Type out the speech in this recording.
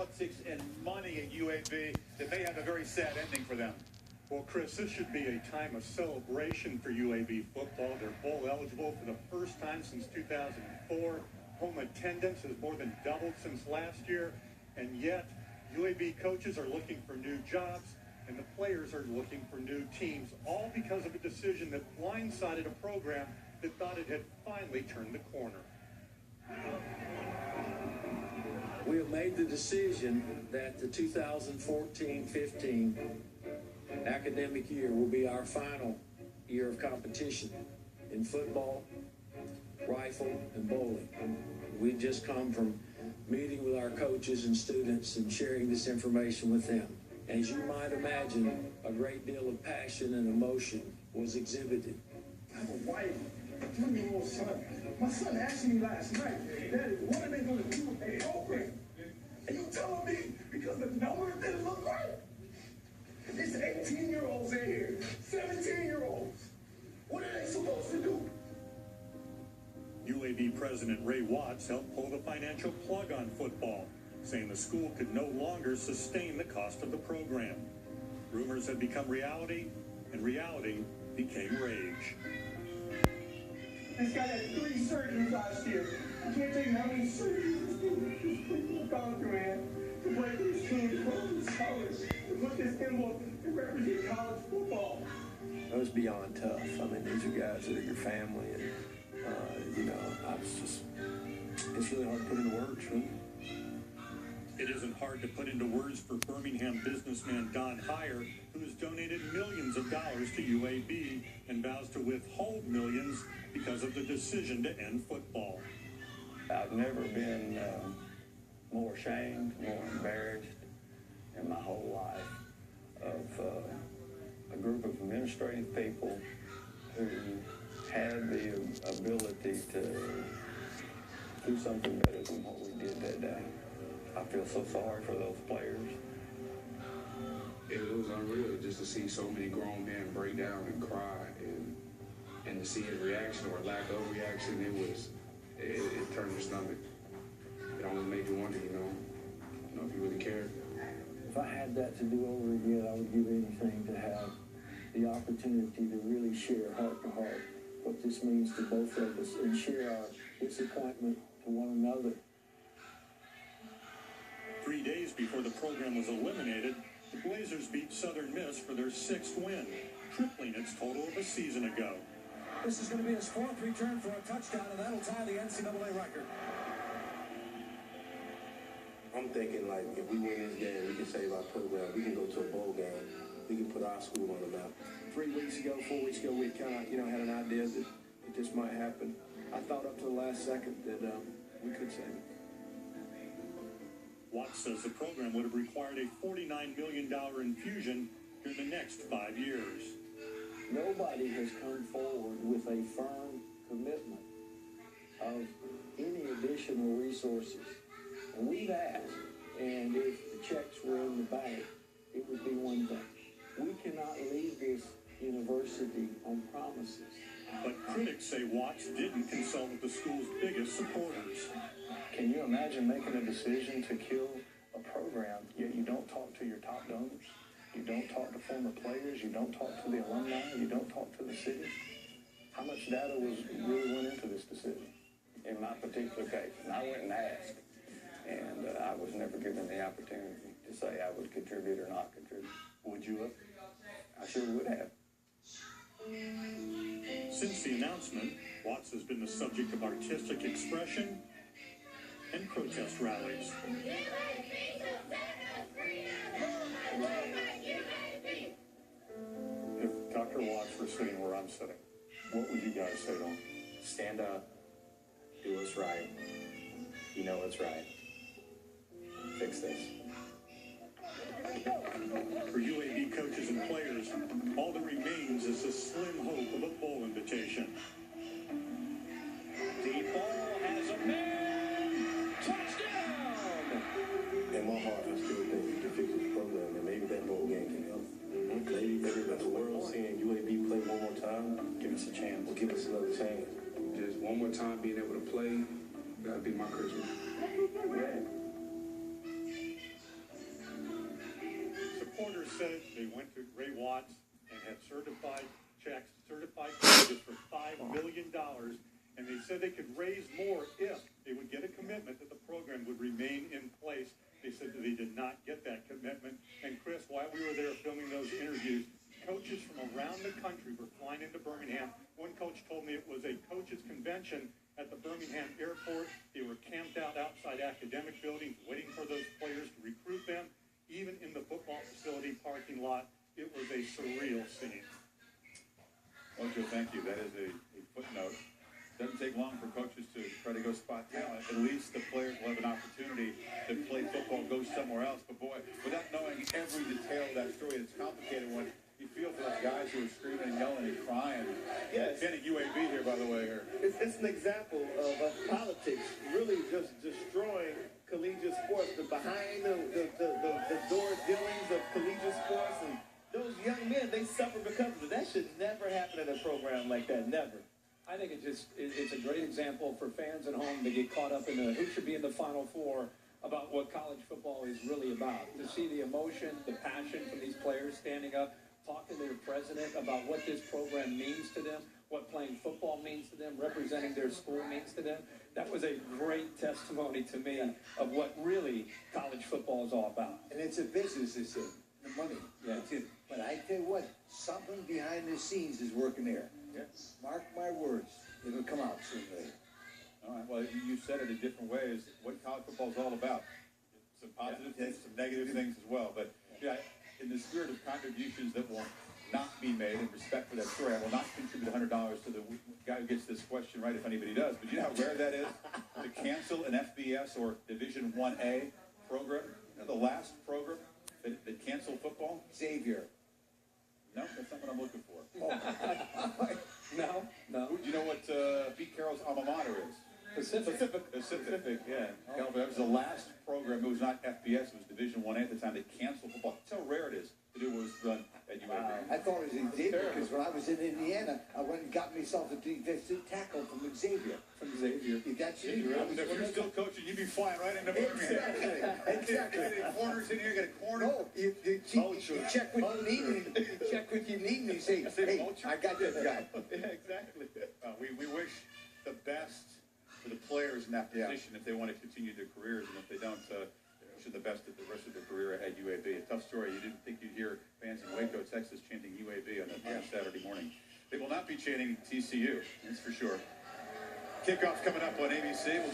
politics and money at UAB that may have a very sad ending for them. Well, Chris, this should be a time of celebration for UAB football. They're bowl eligible for the first time since 2004. Home attendance has more than doubled since last year. And yet, UAB coaches are looking for new jobs, and the players are looking for new teams, all because of a decision that blindsided a program that thought it had finally turned the corner. We have made the decision that the 2014-15 academic year will be our final year of competition in football, rifle, and bowling. We've just come from meeting with our coaches and students and sharing this information with them. As you might imagine, a great deal of passion and emotion was exhibited. I have a wife, a 2-year-old son. My son asked me last night, Daddy, what are they going to do with their program? And you telling me because the numbers didn't look right? It's 18-year-olds in here, 17-year-olds. What are they supposed to do? UAB President Ray Watts helped pull the financial plug on football, saying the school could no longer sustain the cost of the program. Rumors had become reality, and reality became rage. This guy had 3 surgeries last year. I can't tell you how many surgeries this people have gone through, man, to play for this team, to go to this college, to put this emblem and represent college football. It was beyond tough. I mean, these are guys that are your family, and it's really hard to put into words, really. It isn't hard to put into words for Birmingham businessman Don Heyer, who has donated millions of dollars to UAB and vows to withhold millions because of the decision to end football. I've never been more ashamed, more embarrassed in my whole life of a group of administrative people who had the ability to do something better than what we did that day. I feel so sorry for those players. It was unreal just to see so many grown men break down and cry, and to see his reaction or lack of reaction, it turned your stomach. It almost made you wonder, if you really cared. If I had that to do over again, I would give anything to have the opportunity to really share heart to heart what this means to both of us and share our disappointment to one another. 3 days before the program was eliminated, the Blazers beat Southern Miss for their 6th win, tripling its total of a season ago. This is going to be his 4th return for a touchdown, and that'll tie the NCAA record. I'm thinking, like, if we win this game, we can save our program. We can go to a bowl game. We can put our school on the map. 4 weeks ago, we kind of, had an idea that this might happen. I thought up to the last second that we could save it. Watts says the program would have required a $49 million infusion during the next 5 years. Nobody has come forward with a firm commitment of any additional resources. And we've asked, and if the checks were in the bank, it would be one thing. We cannot leave this university on promises. But critics say Watts didn't consult with the school's biggest supporters. Can you imagine making a decision to kill a program, yet you don't talk to your top donors? You don't talk to former players, you don't talk to the alumni, you don't talk to the city? How much data really went into this decision? In my particular case, and I went and asked, and I was never given the opportunity to say I would contribute or not contribute. Would you have? I sure would have. Since the announcement, Watts has been the subject of artistic expression and protest rallies. If Dr. Watts were sitting where I'm sitting, what would you guys say to him? Stand up. Do what's right. You know what's right. Fix this. For UAB coaches and players, all that remains is a slim hope of a bowl invitation. Deep ball has a man. Touchdown! In my heart, I still think to fix this program, and maybe that bowl game can help. Maybe everybody, the world seeing UAB play one more time, give us a chance. Give us another chance. Just one more time being able to play, that'd be my Christmas. Yeah. said they went to Ray Watts and had certified checks, certified packages for $5 million, and they said they could raise more if they would get a commitment that the program would remain in place. They said that they did not get that commitment. And Chris, while we were there filming those interviews, coaches from around the country were flying into Birmingham. One coach told me it was a coaches convention at the Birmingham airport. They were camped out outside academic buildings waiting for those players to recruit them. Even in the football facility parking lot, it was a surreal scene. Well, Joe, thank you. That is a footnote. Doesn't take long for coaches to try to go spot talent. At least the players will have an opportunity to play football, go somewhere else. But boy, without knowing every detail of that story, it's a complicated one. You feel for those guys who are screaming and yelling and crying. Yes. Kenny, UAB here, by the way. Here. It's an example of politics really just destroying collegiate sports, the behind the door dealings of collegiate sports, and those young men, they suffer because of it. That should never happen in a program like that, never. I think it's a great example for fans at home to get caught up in who should be in the Final Four about what college football is really about. To see the emotion, the passion from these players standing up, talking to their president about what this program means to them, what playing football means to them, representing their school means to them. That was a great testimony to me of what really college football is all about. And it's a business, it's the money. Yeah. But I tell you what, something behind the scenes is working there. Yes. Mark my words, it'll come out sooner or later. All right. Well, you said it in different ways. What college football is all about. Some positive things, some negative things as well. But yeah, in the spirit of contributions that will not be made in respect for that story, I will not contribute $100 to the guy who gets this question right, if anybody does. But you know how rare that is to cancel an FBS or Division 1A program? You know, the last program that canceled football? Xavier. No, that's not what I'm looking for. No. Do you know what Pete Carroll's alma mater is? Pacific, yeah. California. That was the last program. It was not FBS. It was Division 1A at the time. They canceled football. That's how rare it is to do what was done at UAB. I thought it was Xavier because when I was in Indiana, I went and got myself a defensive tackle from Xavier. You got you? If you're still coaching, you'd be flying right into Birmingham. Exactly. Corners in here, got a corner. No, you check what you need, and you check what you need, and you say, hey, I got this guy. Yeah, exactly. We wish the best for the players in that position if they want to continue their careers, and if they don't, wish them the best at the rest of their career at UAB. A tough story. You didn't think you'd hear fans in Waco, Texas, chanting UAB on a Saturday morning. They will not be chanting TCU, that's for sure. Kickoff coming up on ABC. We'll